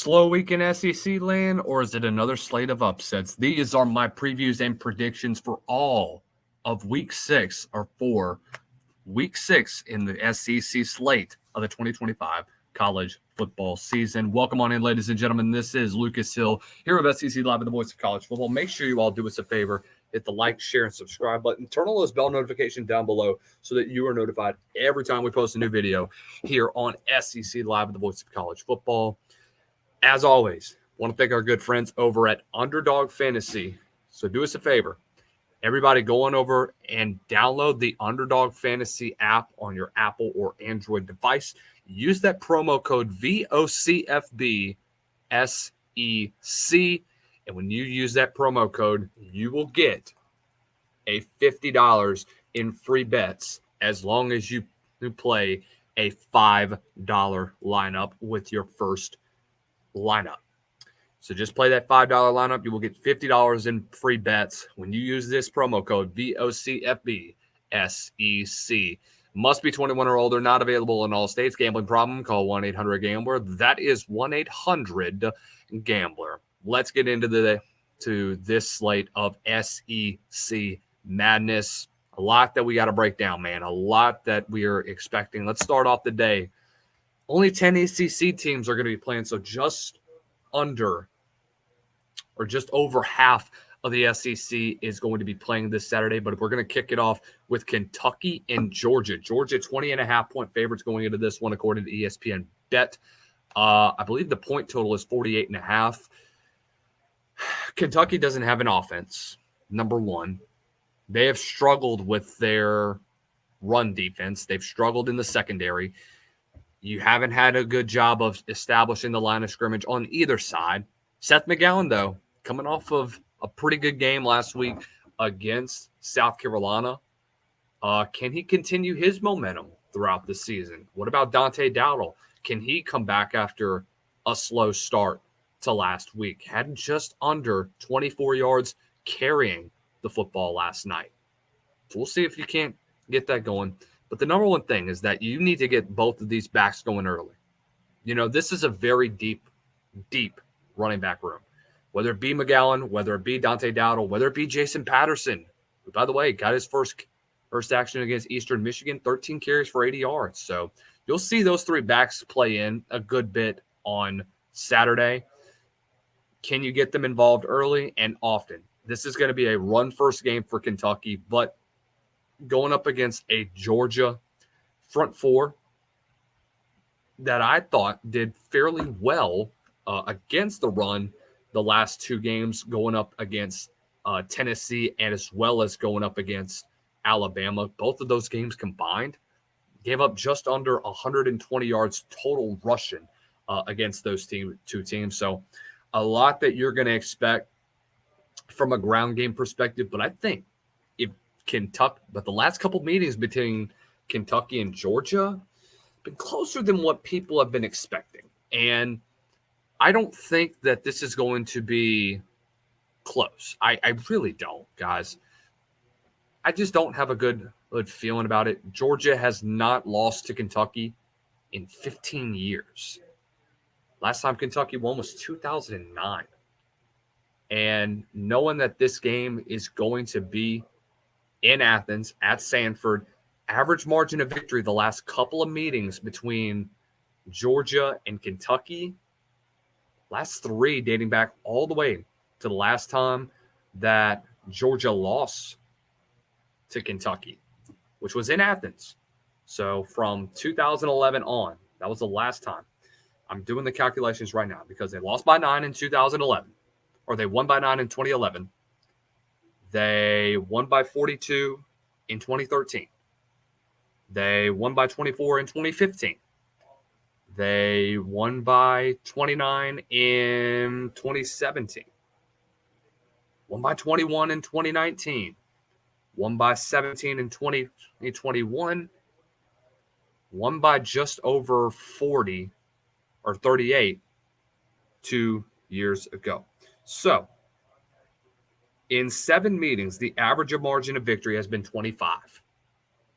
slow week in SEC land, or is it another slate of upsets? These are my previews and predictions for all of week 6 in the SEC slate of the 2025 college football season. Welcome on in, ladies and gentlemen. This is Lucas Hill here with SEC Live and the Voice of College Football. Make sure you all do us a favor. Hit the like, share, and subscribe button. Turn on those bell notifications down below so that you are notified every time we post a new video here on SEC Live and the Voice of College Football. As always, want to thank our good friends over at Underdog Fantasy. So do us a favor. Everybody go on over and download the Underdog Fantasy app on your Apple or Android device. Use that promo code VOCFBSEC. And when you use that promo code, you will get a $50 in free bets as long as you play a $5 lineup with your first lineup. So just play that $5 lineup. You will get $50 in free bets when you use this promo code VOCFBSEC. Must be 21 or older, not available in all states. Gambling problem, call 1-800-GAMBLER. That is 1-800-GAMBLER. Let's get into this slate of SEC madness. A lot that we got to break down, man. A lot that we are expecting. Let's start off the day. Only 10 SEC teams are going to be playing, so just over half of the SEC is going to be playing this Saturday. But we're going to kick it off with Kentucky and Georgia. Georgia 20.5-point favorites going into this one, according to ESPN Bet. I believe the point total is 48.5. Kentucky doesn't have an offense, number one. They have struggled with their run defense. They've struggled in the secondary. You haven't had a good job of establishing the line of scrimmage on either side. Seth McGowan, though, coming off of a pretty good game last week against South Carolina. Can he continue his momentum throughout the season? What about Dante Dowdle? Can he come back after a slow start to last week? Had just under 24 yards carrying the football last night. So we'll see if you can't get that going. But the number one thing is that you need to get both of these backs going early. You know, this is a very deep running back room. Whether it be McGowan, whether it be Dante Dowdle, whether it be Jason Patterson, who, by the way, got his first action against Eastern Michigan, 13 carries for 80 yards. So you'll see those three backs play in a good bit on Saturday. Can you get them involved early and often? This is going to be a run-first game for Kentucky, but going up against a Georgia front four that I thought did fairly well against the run the last two games, going up against Tennessee and as well as going up against Alabama. Both of those games combined gave up just under 120 yards total rushing against those two teams. So a lot that you're going to expect from a ground game perspective, but I think but the last couple meetings between Kentucky and Georgia have been closer than what people have been expecting. And I don't think that this is going to be close. I really don't, guys. I just don't have a good feeling about it. Georgia has not lost to Kentucky in 15 years. Last time Kentucky won was 2009. And knowing that this game is going to be in Athens at Sanford, average margin of victory the last couple of meetings between Georgia and Kentucky, last three dating back all the way to the last time that Georgia lost to Kentucky, which was in Athens. So from 2011 on, that was the last time. I'm doing the calculations right now because they lost by 9 in 2011, or they won by 9 in 2011. They won by 42 in 2013. They won by 24 in 2015. They won by 29 in 2017. Won by 21 in 2019. Won by 17 in 2021. Won by just over 40 or 38 2 years ago. So, in 7 meetings, the average margin of victory has been 25.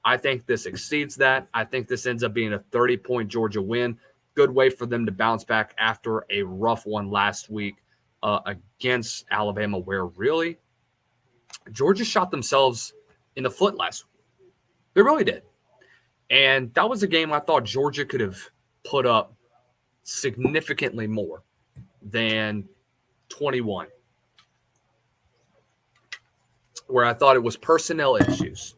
I think this exceeds that. I think this ends up being a 30-point Georgia win. good way for them to bounce back after a rough one last week against Alabama, where really Georgia shot themselves in the foot last week. They really did. And that was a game I thought Georgia could have put up significantly more than 21, where I thought it was personnel issues,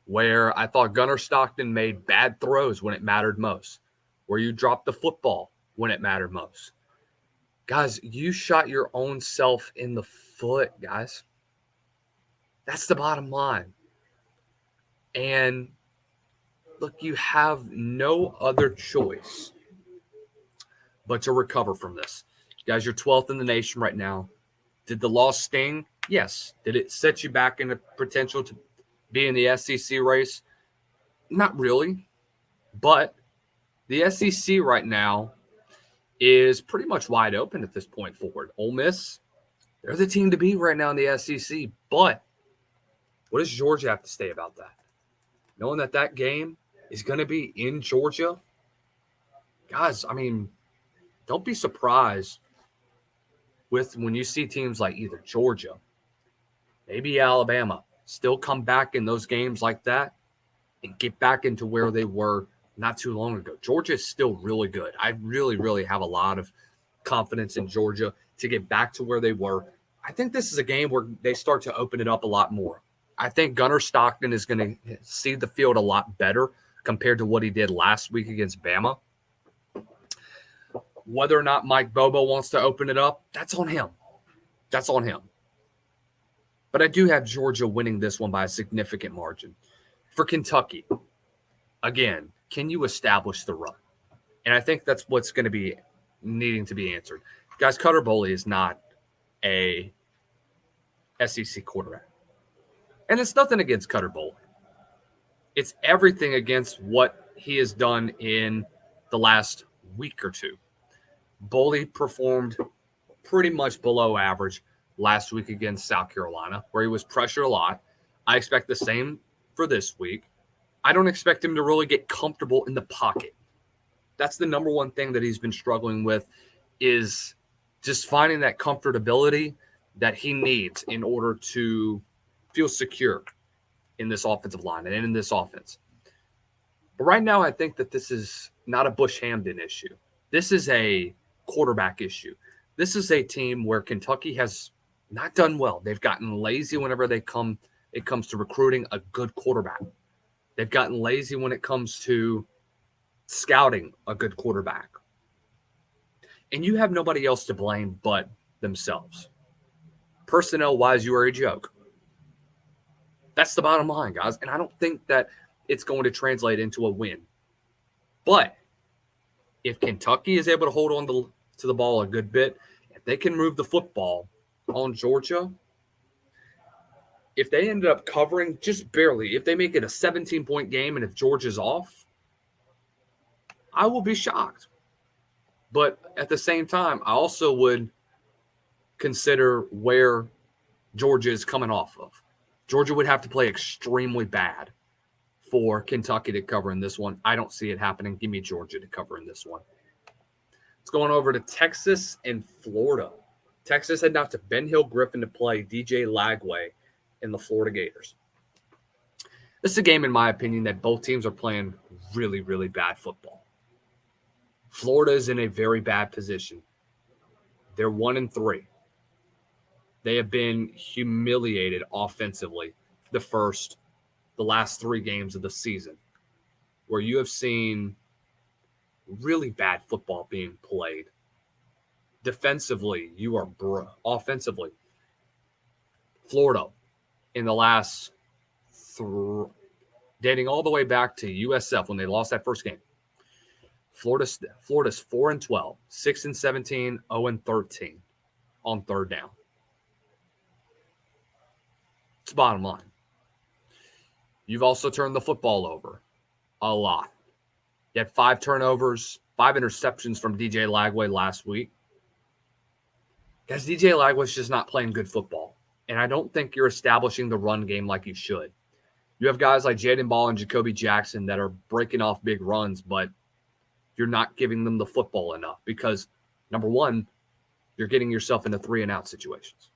where I thought Gunnar Stockton made bad throws when it mattered most, where you dropped the football when it mattered most. Guys, you shot your own self in the foot, guys. That's the bottom line. And look, you have no other choice but to recover from this. Guys, you're 12th in the nation right now. Did the loss sting? Yes. Did it set you back in the potential to be in the SEC race? Not really. But the SEC right now is pretty much wide open at this point forward. Ole Miss, they're the team to beat right now in the SEC. But what does Georgia have to say about that? Knowing that that game is going to be in Georgia? Guys, I mean, don't be surprised with when you see teams like either Georgia, maybe Alabama, still come back in those games like that and get back into where they were not too long ago. Georgia is still really good. I really, really have a lot of confidence in Georgia to get back to where they were. I think this is a game where they start to open it up a lot more. I think Gunnar Stockton is going to see the field a lot better compared to what he did last week against Bama. Whether or not Mike Bobo wants to open it up, that's on him. That's on him. But I do have Georgia winning this one by a significant margin. For Kentucky, again, can you establish the run? And I think that's what's going to be needing to be answered. Guys, Cutter Boley is not a SEC quarterback. And it's nothing against Cutter Boley. It's everything against what he has done in the last week or two. Boley performed pretty much below average last week against South Carolina, where he was pressured a lot. I expect the same for this week. I don't expect him to really get comfortable in the pocket. That's the number one thing that he's been struggling with, is just finding that comfortability that he needs in order to feel secure in this offensive line and in this offense. But right now, I think that this is not a Bush Hamden issue. This is a quarterback issue. This is a team where Kentucky has not done well. They've gotten lazy whenever it comes to recruiting a good quarterback. They've gotten lazy when it comes to scouting a good quarterback. And you have nobody else to blame but themselves. Personnel-wise, you are a joke. That's the bottom line, guys. And I don't think that it's going to translate into a win. But if Kentucky is able to hold on to the ball a good bit, if they can move the football on Georgia, if they ended up covering just barely, if they make it a 17-point game and if Georgia's off, I will be shocked. But at the same time, I also would consider where Georgia is coming off of. Georgia would have to play extremely bad for Kentucky to cover in this one. I don't see it happening. Give me Georgia to cover in this one. It's going over to Texas and Florida. Texas heading out to Ben Hill Griffin to play DJ Lagway in the Florida Gators. This is a game, in my opinion, that both teams are playing really, really bad football. Florida is in a very bad position. They're 1-3. They have been humiliated offensively the last 3 games of the season, where you have seen really bad football being played. Defensively, you are offensively. Florida, in the last dating all the way back to USF when they lost that first game, Florida's 4-12, 6-17, 0-13 on third down. It's the bottom line. You've also turned the football over a lot. You had 5 turnovers, 5 interceptions from DJ Lagway last week. Guys, DJ Lagway's just not playing good football. And I don't think you're establishing the run game like you should. You have guys like Jaden Ball and Jacoby Jackson that are breaking off big runs, but you're not giving them the football enough because, number one, you're getting yourself into 3-and-out situations.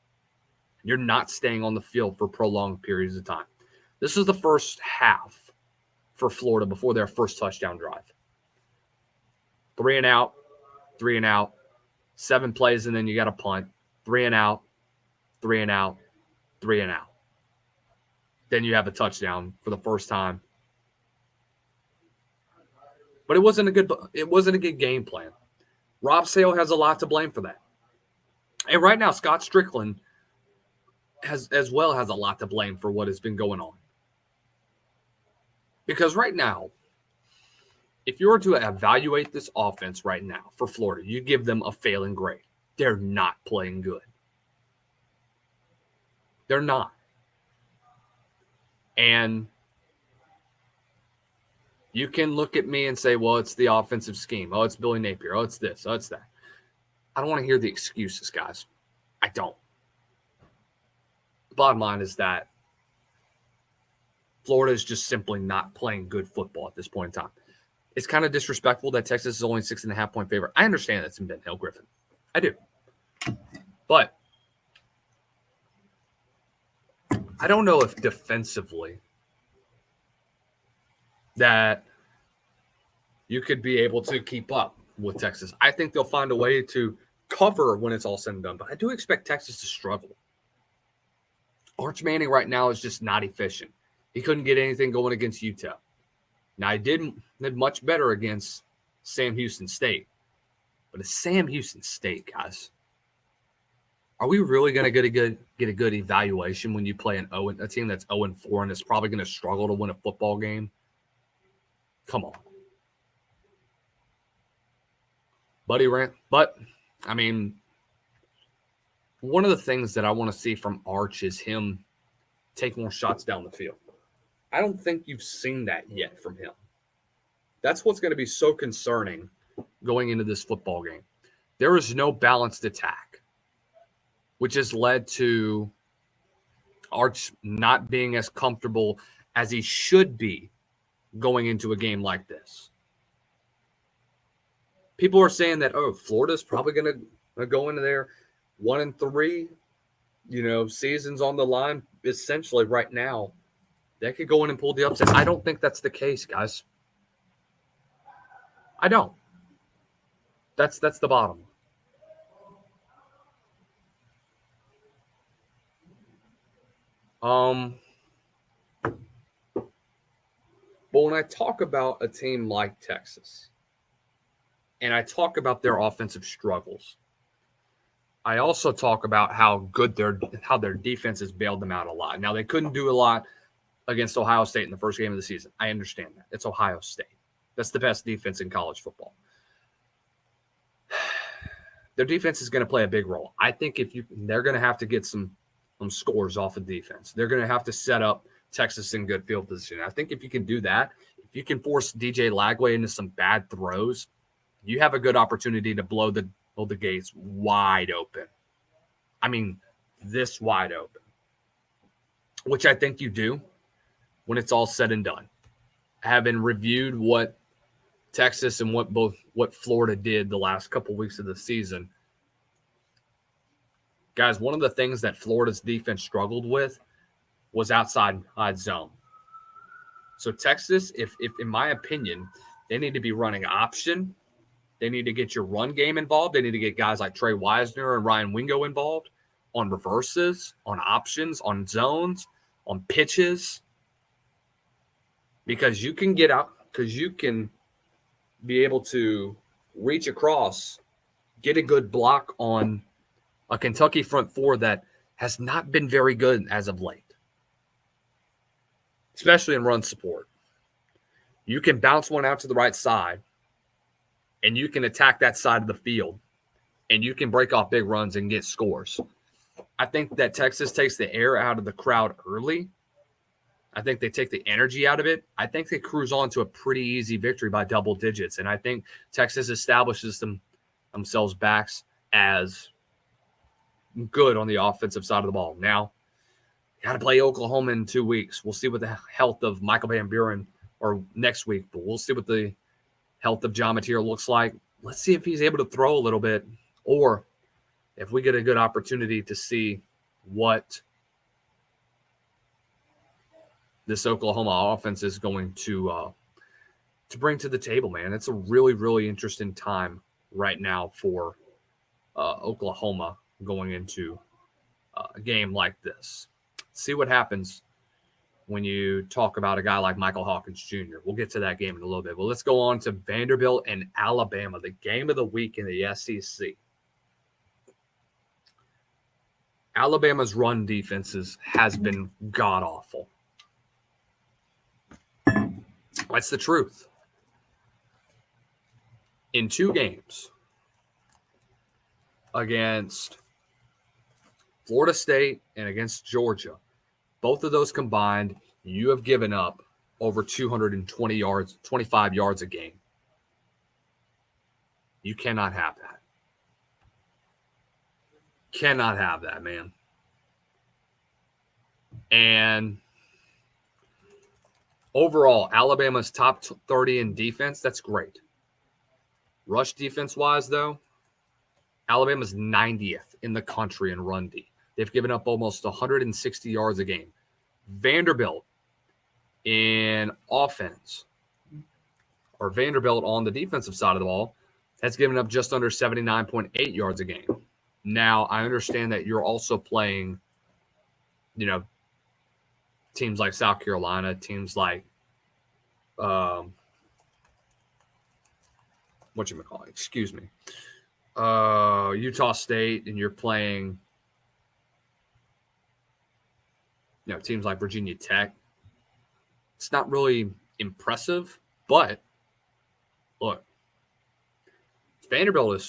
You're not staying on the field for prolonged periods of time. This is the first half for Florida before their first touchdown drive. 3-and-out, 3-and-out, 7 plays, and then you got a punt. 3-and-out, 3-and-out, 3-and-out. Then you have a touchdown for the first time. But it wasn't a good game plan. Rob Sale has a lot to blame for that. And right now, Scott Strickland has a lot to blame for what has been going on. Because right now, if you were to evaluate this offense right now for Florida, you give them a failing grade. They're not playing good. They're not. And you can look at me and say, well, it's the offensive scheme. Oh, it's Billy Napier. Oh, it's this. Oh, it's that. I don't want to hear the excuses, guys. I don't. The bottom line is that Florida is just simply not playing good football at this point in time. It's kind of disrespectful that Texas is only 6.5-point favorite. I understand that's in Ben Hill Griffin. I do. But I don't know if defensively that you could be able to keep up with Texas. I think they'll find a way to cover when it's all said and done. But I do expect Texas to struggle. Arch Manning right now is just not efficient. He couldn't get anything going against Utah. Now, he did much better against Sam Houston State. But it's Sam Houston State, guys. Are we really going to get a good evaluation when you play a team that's 0-4 and is probably going to struggle to win a football game? Come on. But, I mean, one of the things that I want to see from Arch is him take more shots down the field. I don't think you've seen that yet from him. That's what's going to be so concerning going into this football game. There is no balanced attack, which has led to Arch not being as comfortable as he should be going into a game like this. People are saying that, Florida's probably going to go into there 1-3, seasons on the line. Essentially right now, they could go in and pull the upset. I don't think that's the case, guys. I don't. That's the bottom. But when I talk about a team like Texas, and I talk about their offensive struggles, I also talk about how their defense has bailed them out a lot. Now, they couldn't do a lot against Ohio State in the first game of the season. I understand that. It's Ohio State. That's the best defense in college football. Their defense is going to play a big role. I think they're going to have to get some scores off of defense. They're going to have to set up Texas in good field position. I think if you can do that, if you can force DJ Lagway into some bad throws, you have a good opportunity to blow the gates wide open. I mean, this wide open, which I think you do when it's all said and done. Having reviewed what Texas and what Florida did the last couple weeks of the season, guys, one of the things that Florida's defense struggled with was outside zone. So Texas, if in my opinion, they need to be running option. They need to get your run game involved. They need to get guys like Trey Wisner and Ryan Wingo involved on reverses, on options, on zones, on pitches. Because you can be able to reach across, get a good block on a Kentucky front four that has not been very good as of late, especially in run support. You can bounce one out to the right side, and you can attack that side of the field, and you can break off big runs and get scores. I think that Texas takes the air out of the crowd early. I think they take the energy out of it. I think they cruise on to a pretty easy victory by double digits. And I think Texas establishes themselves back as good on the offensive side of the ball. Now, got to play Oklahoma in 2 weeks. We'll see what the health of Michael Van Buren or next week, but we'll see what the health of John Mateer looks like. Let's see if he's able to throw a little bit, or if we get a good opportunity to see what this Oklahoma offense is going to bring to the table, man. It's a really, really interesting time right now for Oklahoma going into a game like this. See what happens when you talk about a guy like Michael Hawkins Jr. We'll get to that game in a little bit. But let's go on to Vanderbilt and Alabama, the game of the week in the SEC. Alabama's run defenses has been god-awful. That's the truth. In 2 games against Florida State and against Georgia, both of those combined, you have given up over 220 yards, 25 yards a game. You cannot have that. Cannot have that, man. And overall, Alabama's top 30 in defense. That's great. Rush defense-wise, though, Alabama's 90th in the country in run D. They've given up almost 160 yards a game. Vanderbilt in offense, or Vanderbilt on the defensive side of the ball, has given up just under 79.8 yards a game. Now, I understand that you're also playing, teams like South Carolina, teams like Utah State, and you're playing, teams like Virginia Tech. It's not really impressive, but look, Vanderbilt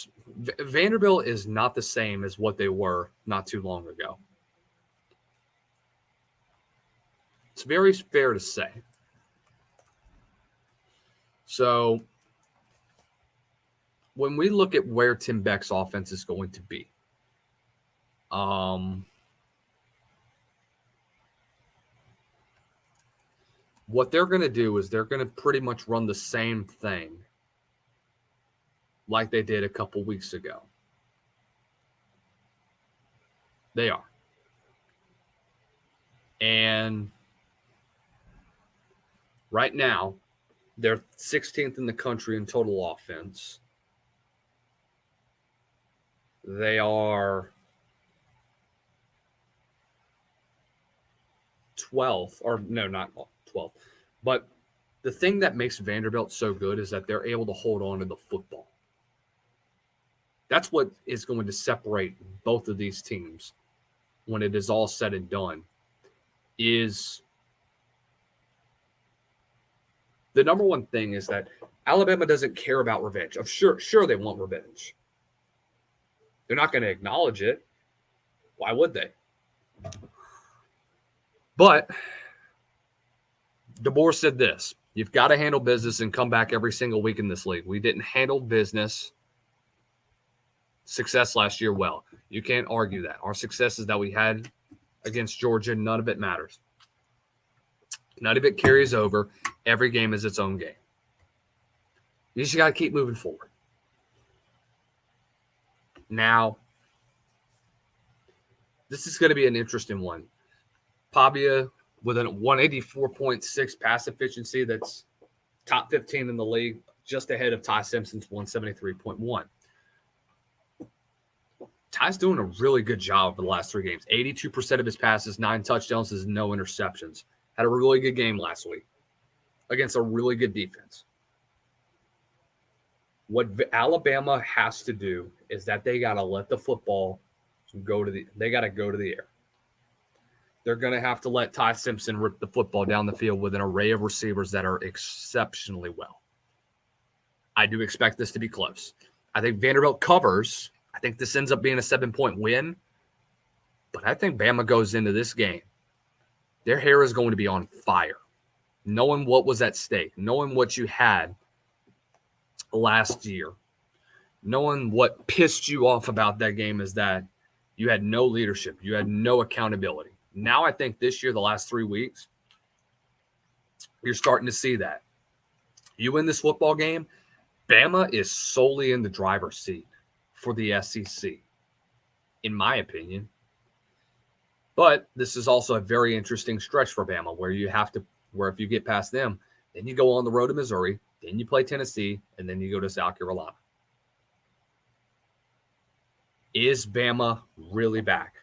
is not the same as what they were not too long ago. It's very fair to say. So when we look at where Tim Beck's offense is going to be, what they're going to do is they're going to pretty much run the same thing like they did a couple weeks ago. They are. And right now, they're 16th in the country in total offense. They are 12th, or no, not 12th. But the thing that makes Vanderbilt so good is that they're able to hold on to the football. That's what is going to separate both of these teams when it is all said and done, is the number one thing is that Alabama doesn't care about revenge. Sure they want revenge. They're not going to acknowledge it. Why would they? But DeBoer said this: you've got to handle business and come back every single week in this league. We didn't handle business success last year well. You can't argue that. Our successes that we had against Georgia, none of it matters. None of it carries over. Every game is its own game. You just got to keep moving forward. Now, this is going to be an interesting one. Pavia with a 184.6 pass efficiency, that's top 15 in the league, just ahead of Ty Simpson's 173.1. Ty's doing a really good job for the last 3 games. 82% of his passes, 9 touchdowns, is no interceptions. Had a really good game last week against a really good defense. What Alabama has to do is that they got to let the football go to the air. They're going to have to let Ty Simpson rip the football down the field with an array of receivers that are exceptionally well. I do expect this to be close. I think Vanderbilt covers. I think this ends up being a 7-point win. But I think Bama goes into this game. Their hair is going to be on fire. Knowing what was at stake. Knowing what you had last year. Knowing what pissed you off about that game is that you had no leadership. You had no accountability. Now I think this year, the last 3 weeks, you're starting to see that. You win this football game, Bama is solely in the driver's seat for the SEC, in my opinion. But this is also a very interesting stretch for Bama where if you get past them, then you go on the road to Missouri, then you play Tennessee, and then you go to South Carolina. Is Bama really back?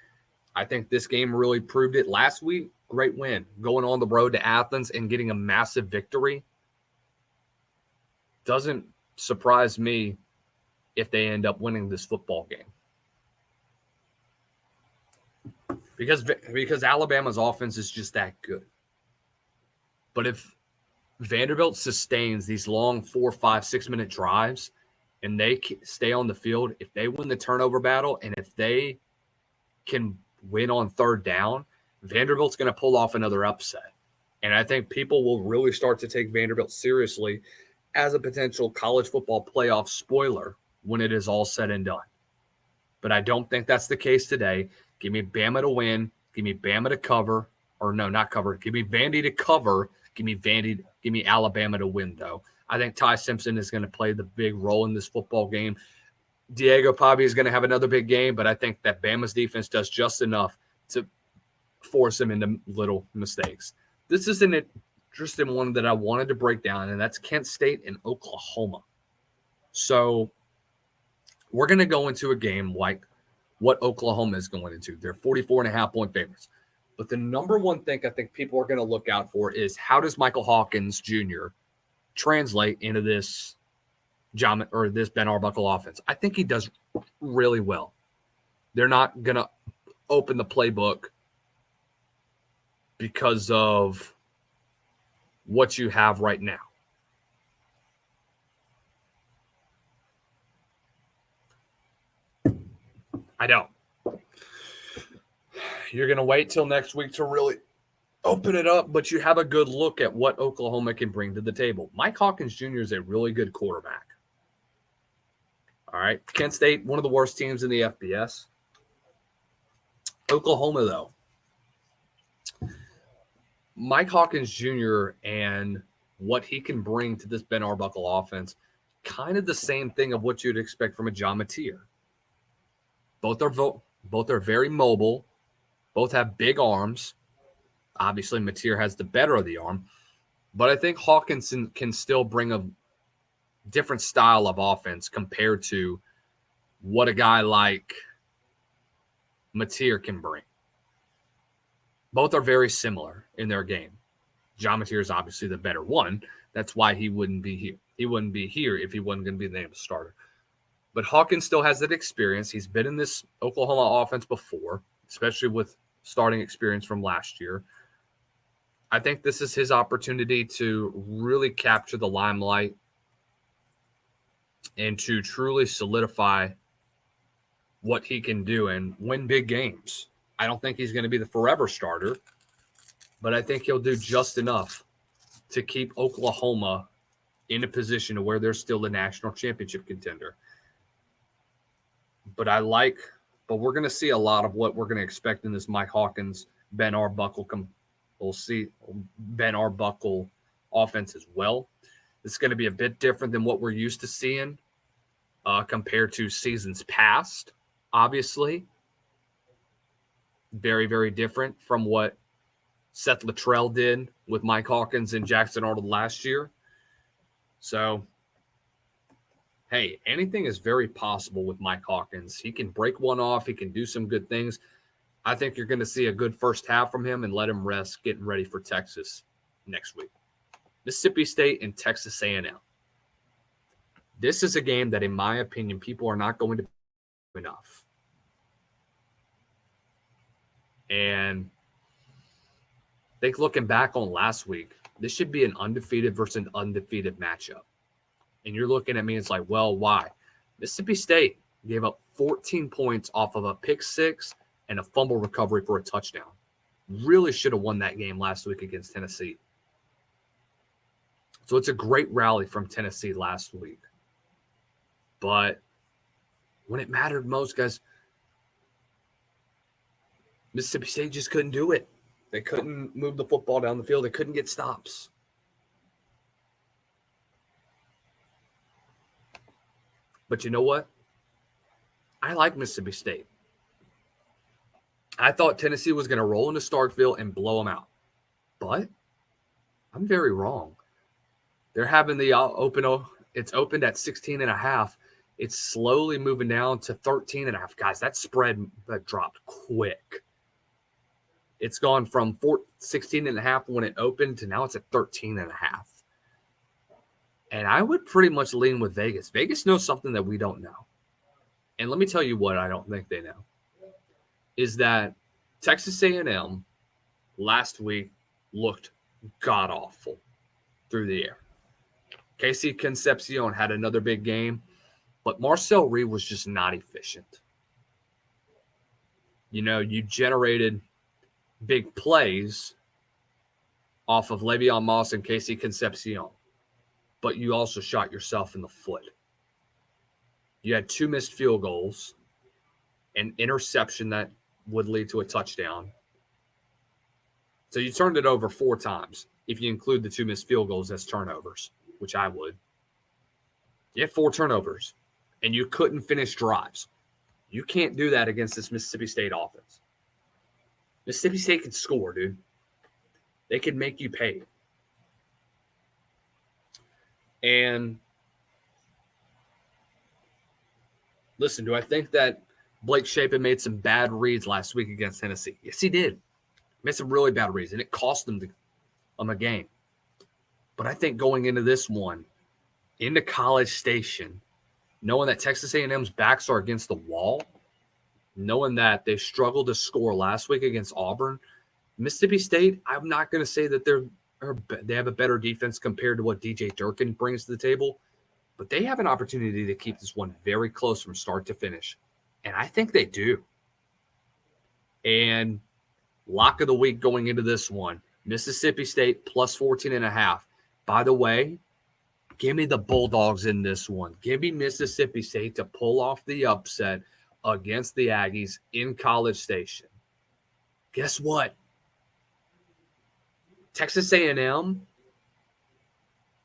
I think this game really proved it. Last week, great win. Going on the road to Athens and getting a massive victory doesn't surprise me if they end up winning this football game. Because Alabama's offense is just that good. But if Vanderbilt sustains these long 4, 5, 6-minute drives and they stay on the field, if they win the turnover battle and if they can win on third down, Vanderbilt's going to pull off another upset. And I think people will really start to take Vanderbilt seriously as a potential college football playoff spoiler when it is all said and done. But I don't think that's the case today. Give me Bama to win. Give me Bama to cover. Or no, not cover. Give me Vandy to cover. Give me Alabama to win, though. I think Ty Simpson is going to play the big role in this football game. Diego Pavi is going to have another big game, but I think that Bama's defense does just enough to force him into little mistakes. This is an interesting one that I wanted to break down, and that's Kent State and Oklahoma. So we're going to go into a game like what Oklahoma is going into. They're 44.5-point favorites. But the number one thing I think people are going to look out for is how does Michael Hawkins Jr. translate into this Ben Arbuckle offense? I think he does really well. They're not going to open the playbook because of what you have right now. I don't. You're going to wait till next week to really open it up, but you have a good look at what Oklahoma can bring to the table. Mike Hawkins Jr. is a really good quarterback. All right. Kent State, one of the worst teams in the FBS. Oklahoma, though. Mike Hawkins Jr. and what he can bring to this Ben Arbuckle offense, kind of the same thing of what you'd expect from a John Mateer. Both are very mobile. Both have big arms. Obviously, Mateer has the better of the arm. But I think Hawkinson can still bring a different style of offense compared to what a guy like Mateer can bring. Both are very similar in their game. John Mateer is obviously the better one. That's why he wouldn't be here. He wouldn't be here if he wasn't going to be the name starter. But Hawkins still has that experience. He's been in this Oklahoma offense before, especially with starting experience from last year. I think this is his opportunity to really capture the limelight and to truly solidify what he can do and win big games. I don't think he's going to be the forever starter, but I think he'll do just enough to keep Oklahoma in a position to where they're still the national championship contender. But we're going to see a lot of what we're going to expect in this Mike Hawkins, Ben Arbuckle. We'll see Ben Arbuckle offense as well. It's going to be a bit different than what we're used to seeing compared to seasons past, obviously. Very, very different from what Seth Luttrell did with Mike Hawkins and Jackson Arnold last year. So, hey, anything is very possible with Mike Hawkins. He can break one off. He can do some good things. I think you're going to see a good first half from him and let him rest getting ready for Texas next week. Mississippi State and Texas A&M. This is a game that, in my opinion, people are not going to do enough. And I think looking back on last week, this should be an undefeated versus an undefeated matchup. And you're looking at me, it's like, well, why? Mississippi State gave up 14 points off of a pick six and a fumble recovery for a touchdown. Really should have won that game last week against Tennessee. So it's a great rally from Tennessee last week. But when it mattered most, guys, Mississippi State just couldn't do it. They couldn't move the football down the field. They couldn't get stops. But you know what? I like Mississippi State. I thought Tennessee was going to roll into Starkville and blow them out. But I'm very wrong. They're having the it's opened at 16.5. It's slowly moving down to 13.5. Guys, that spread that dropped quick. It's gone from 16.5 when it opened to now it's at 13.5. And I would pretty much lean with Vegas. Vegas knows something that we don't know. And let me tell you what I don't think they know. Is that Texas A&M last week looked god-awful through the air. Casey Concepcion had another big game, but Marcel Reed was just not efficient. You generated big plays off of Le'Veon Moss and Casey Concepcion, but you also shot yourself in the foot. You had 2 missed field goals, an interception that would lead to a touchdown. So you turned it over 4 times if you include the 2 missed field goals as turnovers, which I would. You had 4 turnovers, and you couldn't finish drives. You can't do that against this Mississippi State offense. Mississippi State can score, dude. They can make you pay. And listen, do I think that Blake Shapen made some bad reads last week against Tennessee? Yes, he did. Made some really bad reads, and it cost them a game. But I think going into this one, into College Station, knowing that Texas A&M's backs are against the wall, knowing that they struggled to score last week against Auburn, Mississippi State, I'm not going to say that they have a better defense compared to what DJ Durkin brings to the table, but they have an opportunity to keep this one very close from start to finish. And I think they do. And lock of the week going into this one, Mississippi State plus 14.5. By the way, give me the Bulldogs in this one. Give me Mississippi State to pull off the upset against the Aggies in College Station. Guess what? Texas A&M,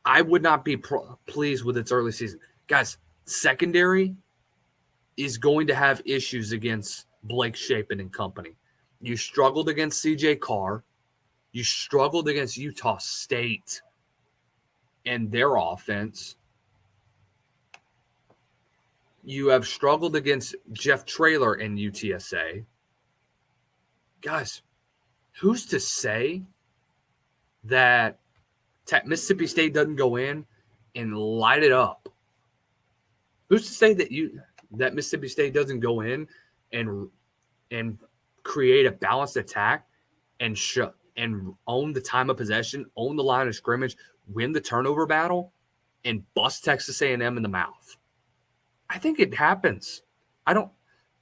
I would not be pleased with its early season. Guys, secondary is going to have issues against Blake Shapen and company. You struggled against C.J. Carr. You struggled against Utah State and their offense. You have struggled against Jeff Traylor and UTSA. Guys, who's to say that Mississippi State doesn't go in and light it up? Who's to say that Mississippi State doesn't go in and create a balanced attack and own the time of possession, own the line of scrimmage, win the turnover battle, and bust Texas A&M in the mouth? I think it happens. And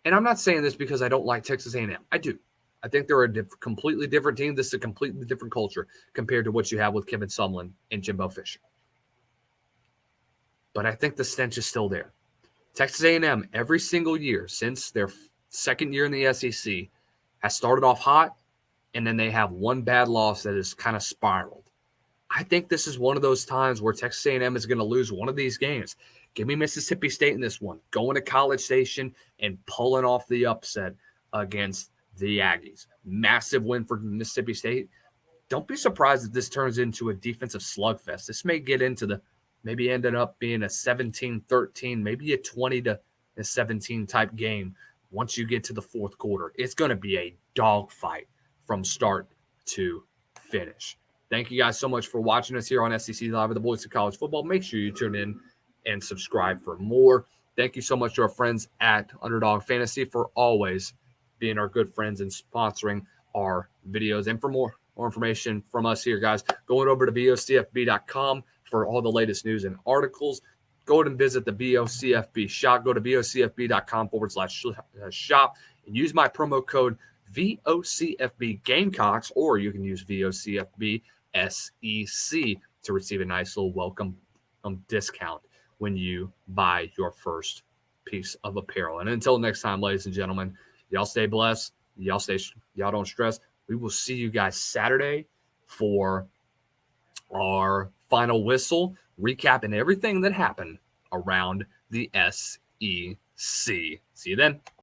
I'm not saying this because I don't like Texas A&M. I do. I think they're a completely different team. This is a completely different culture compared to what you have with Kevin Sumlin and Jimbo Fisher. But I think the stench is still there. Texas A&M, every single year since their second year in the SEC, has started off hot, and then they have one bad loss that has kind of spiraled. I think this is one of those times where Texas A&M is going to lose one of these games. Give me Mississippi State in this one, going to College Station and pulling off the upset against the Aggies. Massive win for Mississippi State. Don't be surprised if this turns into a defensive slugfest. This may get into maybe ended up being a 17-13, maybe a 20-17 type game once you get to the fourth quarter. It's going to be a dogfight from start to finish. Thank you guys so much for watching us here on SEC Live with the Voice of College Football. Make sure you tune in and subscribe for more. Thank you so much to our friends at Underdog Fantasy for always being our good friends and sponsoring our videos. And for more information from us here, guys, going over to bocfb.com for all the latest news and articles. Go ahead and visit the BOCFB shop. Go to bocfb.com/shop and use my promo code VOCFB Gamecocks, or you can use VOCFB SEC to receive a nice little welcome discount when you buy your first piece of apparel. And until next time, ladies and gentlemen, y'all stay blessed. Y'all don't stress. We will see you guys Saturday for our final whistle, recapping everything that happened around the SEC. See you then.